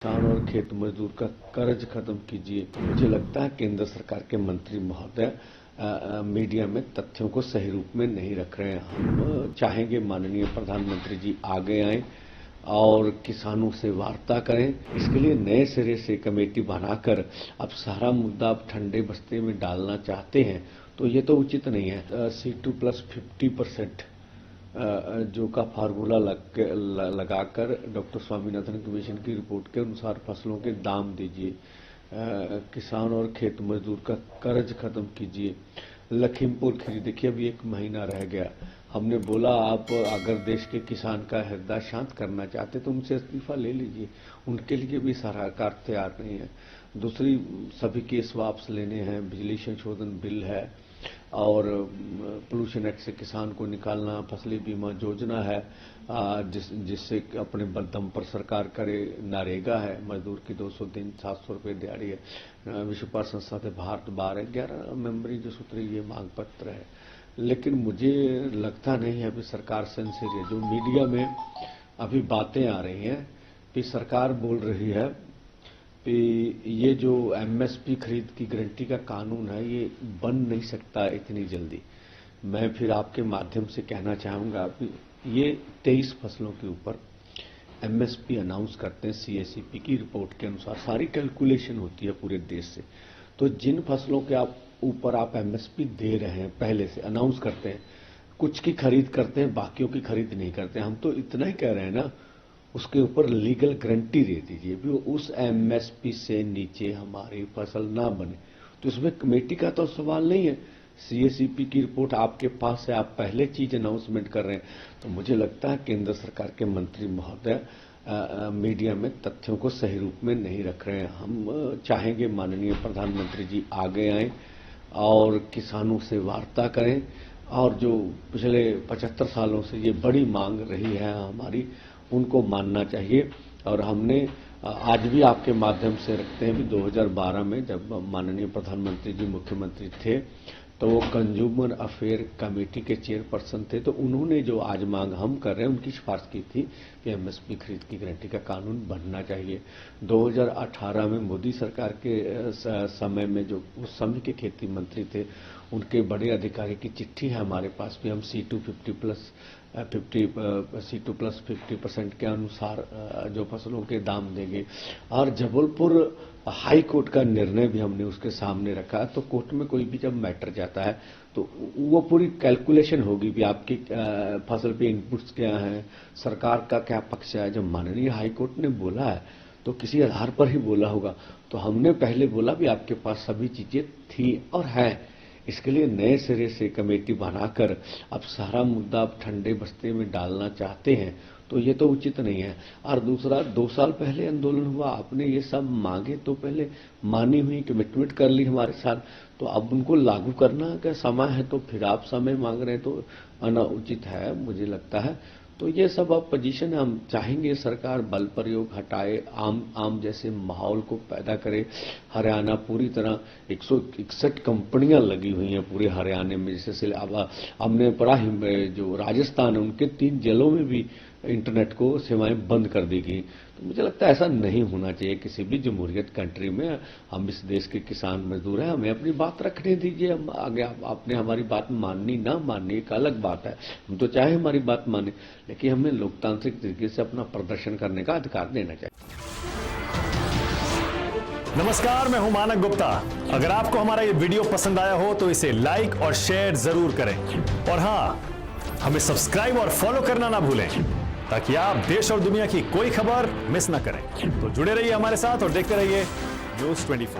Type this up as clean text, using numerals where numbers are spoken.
किसान और खेत मजदूर का कर्ज खत्म कीजिए। मुझे लगता है केंद्र सरकार के मंत्री महोदय मीडिया में तथ्यों को सही रूप में नहीं रख रहे हैं। हम चाहेंगे माननीय प्रधानमंत्री जी आगे आएं और किसानों से वार्ता करें। इसके लिए नए सिरे से कमेटी बनाकर अब सारा मुद्दा आप ठंडे बस्ते में डालना चाहते हैं तो ये तो उचित नहीं है। C2+50% जो का फार्मूला लगाकर डॉक्टर स्वामीनाथन कमीशन की रिपोर्ट के अनुसार फसलों के दाम दीजिए। किसान और खेत मजदूर का कर्ज खत्म कीजिए। लखीमपुर खीरी देखिए अभी 1 महीना रह गया। हमने बोला आप अगर देश के किसान का हृदय शांत करना चाहते तो उनसे इस्तीफा ले लीजिए। उनके लिए भी सरकार तैयार नहीं है। दूसरी सभी केस वापस लेने हैं। बिजली संशोधन बिल है और पोल्यूशन एक्ट से किसान को निकालना। फसली बीमा योजना है जिससे अपने दम पर सरकार करे। नरेगा है, मजदूर की 200 दिन 700 रुपये दिहाड़ी है। विश्व व्यापार संस्था से भारत बाहर है। 11 मेंबरी जो सूत्र ये मांग पत्र है। लेकिन मुझे लगता नहीं है अभी सरकार सिंसियर है। जो मीडिया में अभी बातें आ रही हैं कि सरकार बोल रही है कि ये जो MSP खरीद की गारंटी का कानून है ये बन नहीं सकता इतनी जल्दी। मैं फिर आपके माध्यम से कहना चाहूंगा कि ये 23 फसलों के ऊपर MSP अनाउंस करते हैं। CACP की रिपोर्ट के अनुसार सारी कैलकुलेशन होती है पूरे देश से। तो जिन फसलों के ऊपर आप MSP दे रहे हैं पहले से अनाउंस करते हैं, कुछ की खरीद करते हैं, बाकियों की खरीद नहीं करते। हम तो इतना ही कह रहे हैं ना, उसके ऊपर लीगल गारंटी दे दीजिए भी उस MSP से नीचे हमारी फसल ना बने। तो इसमें कमेटी का तो सवाल नहीं है। CACP की रिपोर्ट आपके पास है, आप पहले चीज अनाउंसमेंट कर रहे हैं। तो मुझे लगता है केंद्र सरकार के मंत्री महोदय मीडिया में तथ्यों को सही रूप में नहीं रख रहे हैं। हम चाहेंगे माननीय प्रधानमंत्री जी आगे आएं और किसानों से वार्ता करें और जो पिछले 75 सालों से ये बड़ी मांग रही है हमारी, उनको मानना चाहिए। और हमने आज भी आपके माध्यम से रखते हैं भी 2012 में जब माननीय प्रधानमंत्री जी मुख्यमंत्री थे तो वो कंज्यूमर अफेयर कमेटी के चेयरपर्सन थे। तो उन्होंने जो आज मांग हम कर रहे हैं उनकी सिफारिश की थी कि MSP खरीद की गारंटी का कानून बनना चाहिए। 2018 में मोदी सरकार के समय में जो उस समय के खेती मंत्री थे उनके बड़े अधिकारी की चिट्ठी है हमारे पास भी। हम C2+50% के अनुसार जो फसलों के दाम देंगे। और जबलपुर हाई कोर्ट का निर्णय भी हमने उसके सामने रखा। तो कोर्ट में कोई भी जब मैटर जाता है तो वो पूरी कैलकुलेशन होगी भी आपकी फसल पे इनपुट्स क्या हैं, सरकार का क्या पक्ष है। जब माननीय हाई कोर्ट ने बोला है तो किसी आधार पर ही बोला होगा। तो हमने पहले बोला भी आपके पास सभी चीजें थी और हैं। इसके लिए नए सिरे से कमेटी बनाकर अब सारा मुद्दा आप ठंडे बस्ते में डालना चाहते हैं तो ये तो उचित नहीं है। और दूसरा 2 साल पहले आंदोलन हुआ, आपने ये सब मांगे तो पहले मानी हुई कमिटमेंट कर ली हमारे साथ। तो अब उनको लागू करना का समय है तो फिर आप समय मांग रहे हैं तो अनाउचित है मुझे लगता है। तो ये सब अब पोजीशन है। हम चाहेंगे सरकार बल प्रयोग हटाए, आम जैसे माहौल को पैदा करे। हरियाणा पूरी तरह 161 कंपनियां लगी हुई हैं पूरे हरियाणा में। जैसे अब हमने पढ़ा जो राजस्थान है उनके 3 जिलों में भी इंटरनेट को सेवाएं बंद कर दी गई। तो मुझे लगता है ऐसा नहीं होना चाहिए किसी भी जमहूरियत कंट्री में। हम इस देश के किसान मजदूर हैं, हमें अपनी बात रखने दीजिए। हम आगे आपने हमारी बात माननी ना माननी एक अलग बात है। हम तो चाहे हमारी बात माने, लेकिन हमें लोकतांत्रिक तरीके से अपना प्रदर्शन करने का अधिकार देना चाहिए। नमस्कार, मैं हूं मानक गुप्ता। अगर आपको हमारा ये वीडियो पसंद आया हो तो इसे लाइक और शेयर जरूर करें। और हाँ, हमें सब्सक्राइब और फॉलो करना ना भूलें ताकि आप देश और दुनिया की कोई खबर मिस ना करें। तो जुड़े रहिए हमारे साथ और देखते रहिए News 24।